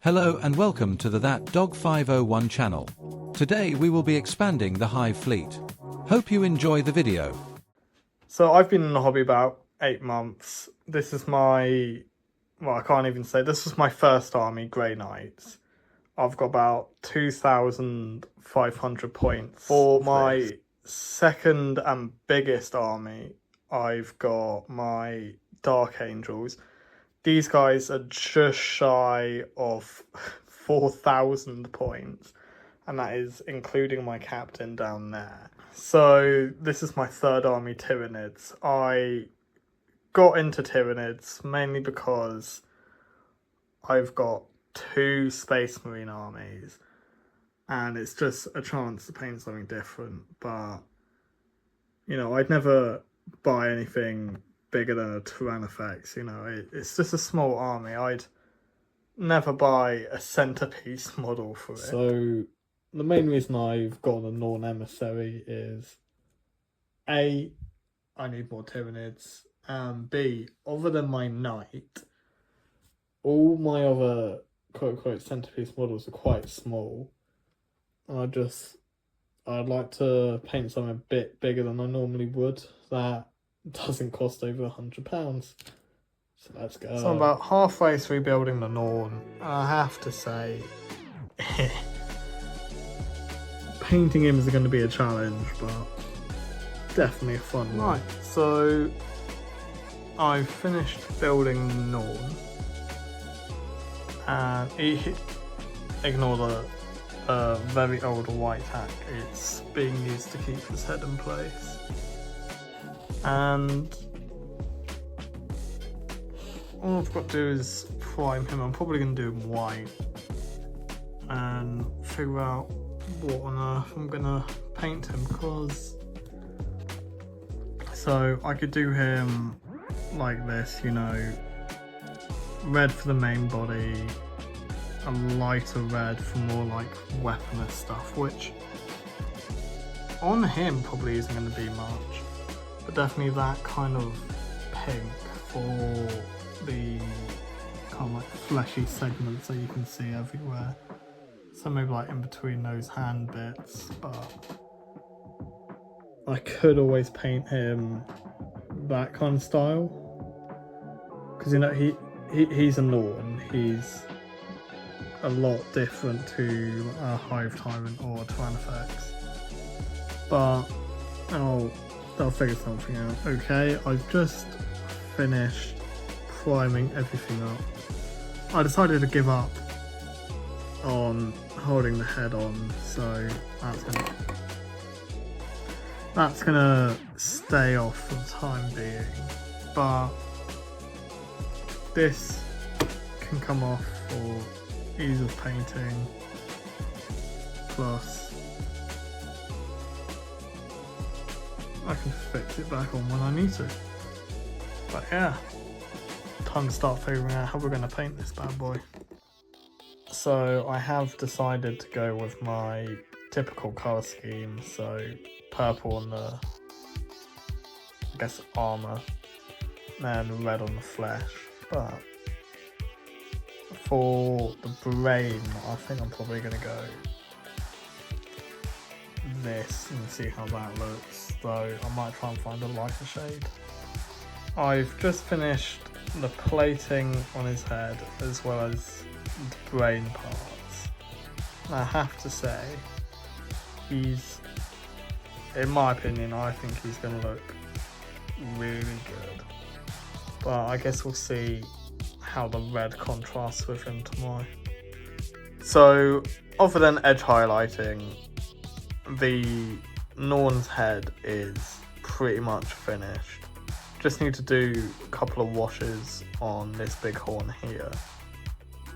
Hello and welcome to the That Dog 501 channel. Today we will be expanding the Hive Fleet. Hope you enjoy the video. So I've been in the hobby about 8 months. This is my, well, I can't even say, this was my first army, Grey Knights. I've got about 2,500 points. For my second and biggest army, I've got my Dark Angels. These guys are just shy of 4,000 points, and that is including my captain down there. So this is my third army, Tyranids. I got into Tyranids mainly because I've got 2 Space Marine armies, and it's just a chance to paint something different. But, you know, I'd never buy anything bigger than a Tyrannofex, you know, it's just a small army. I'd never buy a centerpiece model for it. So the main reason I've got a Norn Emissary is A, I need more Tyranids, and B, other than my Knight, all my other quote-unquote centerpiece models are quite small. I'd like to paint something a bit bigger than I normally would that doesn't cost over £100. So let's go. So I'm about halfway through building the Norn, and I have to say, painting him is going to be a challenge, but definitely a fun one. Right, so I've finished building the Norn, and ignore the very old white hack. It's being used to keep his head in place. And all I've got to do is prime him. I'm probably going to do him white and figure out what on earth I'm going to paint him, because so I could do him like this, you know, red for the main body, a lighter red for more like weaponless stuff, which on him probably isn't going to be much. But definitely that kind of pink for the kind of like fleshy segments that you can see everywhere. So maybe like in between those hand bits, but I could always paint him that kind of style. Because, you know, he's a Norn. He's a lot different to a Hive Tyrant or a Tyrannofex. But I'll figure something out. Okay, I've just finished priming everything up. I decided to give up on holding the head on, so that's gonna stay off for the time being. But this can come off for ease of painting, plus I can fix it back on when I need to. But yeah, time to start figuring out how we're going to paint this bad boy. So I have decided to go with my typical colour scheme, so purple on the, I guess, armour, and red on the flesh. But for the brain, I think I'm probably going to go this and see how that looks, though I might try and find a lighter shade. I've just finished the plating on his head as well as the brain parts. And I have to say, he's, in my opinion, I think he's going to look really good. But I guess we'll see how the red contrasts with him tomorrow. So, other than edge highlighting, the Norn's head is pretty much finished. Just need to do a couple of washes on this big horn here.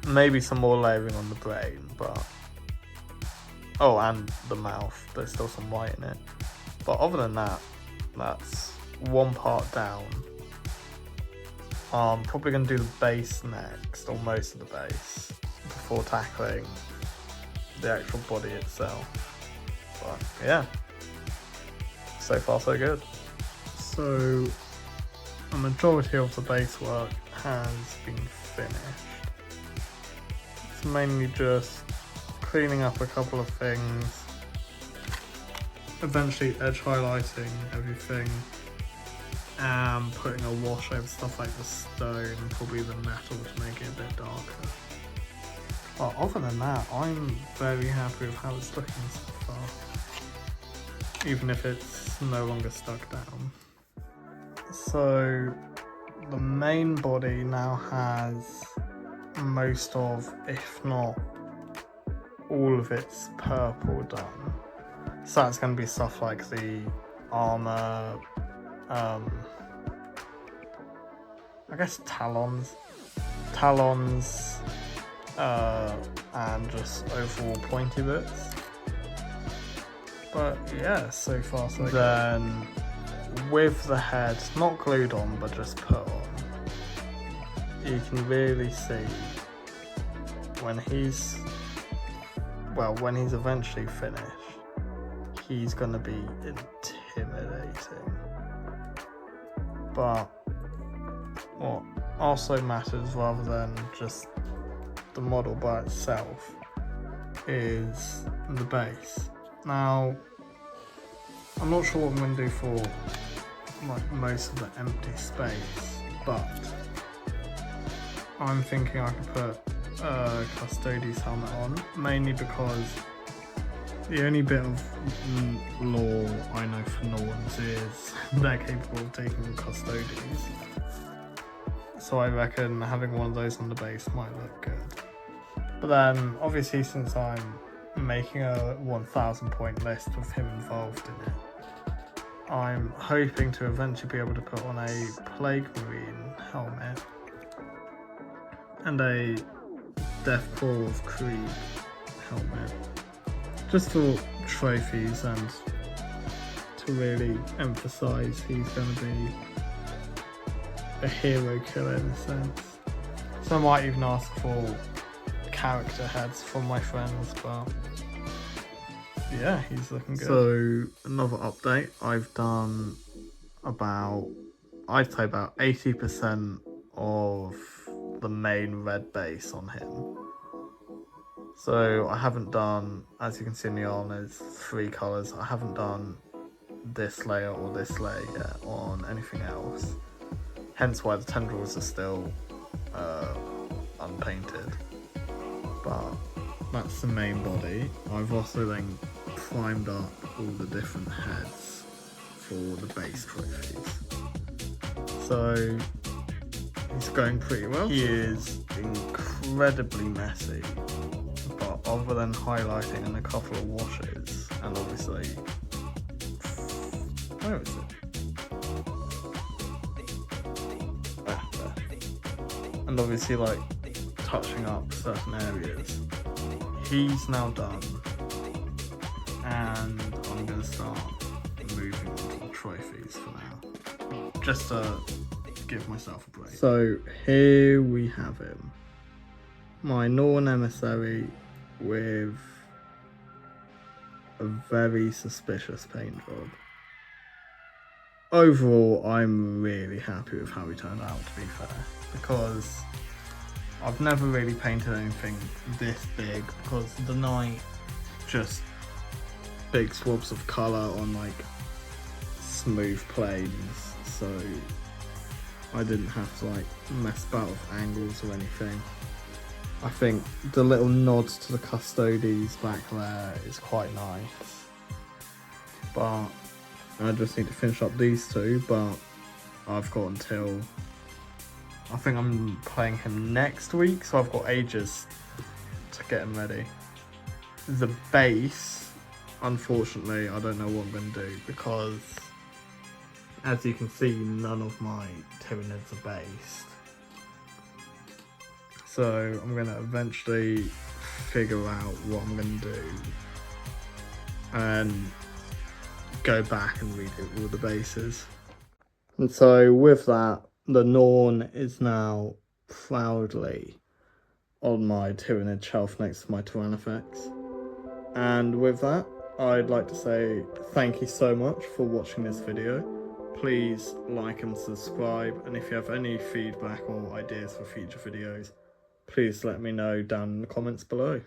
Maybe some more layering on the brain, but oh, and the mouth, there's still some white in it. But other than that, that's one part down. I'm probably going to do the base next, or most of the base, before tackling the actual body itself. But yeah, so far so good. So a majority of the base work has been finished. It's mainly just cleaning up a couple of things, eventually edge highlighting everything, and putting a wash over stuff like the stone, probably the metal, to make it a bit darker. But other than that, I'm very happy with how it's looking so far, even if it's no longer stuck down. So the main body now has most of, if not all of its purple done. So that's going to be stuff like the armor, I guess talons, and just overall pointy bits. But yeah, so far so good. Then with the head not glued on but just put on, you can really see when he's eventually finished, he's going to be intimidating. But what also matters, rather than just the model by itself, is the base. Now, I'm not sure what I'm going to do for like most of the empty space, but I'm thinking I could put a Custodes helmet on, mainly because the only bit of lore I know for Norns is they're capable of taking Custodes. So I reckon having one of those on the base might look good. But then, obviously, since I'm making a 1000 point list with him involved in it, I'm hoping to eventually be able to put on a Plague Marine helmet and a Death Claw of Creed helmet, just for trophies and to really emphasise he's going to be a hero killer in a sense. So I might even ask for character heads from my friends, but yeah, he's looking good. So another update, I've done I'd say about 80% of the main red base on him. So I haven't done, as you can see in the arm, there's 3 colours. I haven't done this layer or this layer yet on anything else. Hence why the tendrils are still unpainted. But that's the main body. I've also then primed up all the different heads for the base trophies. So he's going pretty well. He is incredibly messy, but other than highlighting and a couple of washes, and obviously, where is it? And obviously, like, touching up certain areas, he's now done, and I'm going to start moving on to the trophies for now, just to give myself a break. So here we have him, my Norn emissary with a very suspicious paint job. Overall, I'm really happy with how he turned out, to be fair, because I've never really painted anything this big, because the Knight just big swabs of colour on like smooth planes, so I didn't have to like mess about with angles or anything. I think the little nods to the Custodes back there is quite nice, but I just need to finish up these 2, but I've got until, I think I'm playing him next week, so I've got ages to get him ready. The base, unfortunately, I don't know what I'm going to do, because as you can see, none of my Tyranids are based. So I'm going to eventually figure out what I'm going to do and go back and redo all the bases. And so with that, the Norn is now proudly on my Tyranid shelf next to my Tyrannofex. And with that, I'd like to say thank you so much for watching this video. Please like and subscribe, and if you have any feedback or ideas for future videos, please let me know down in the comments below.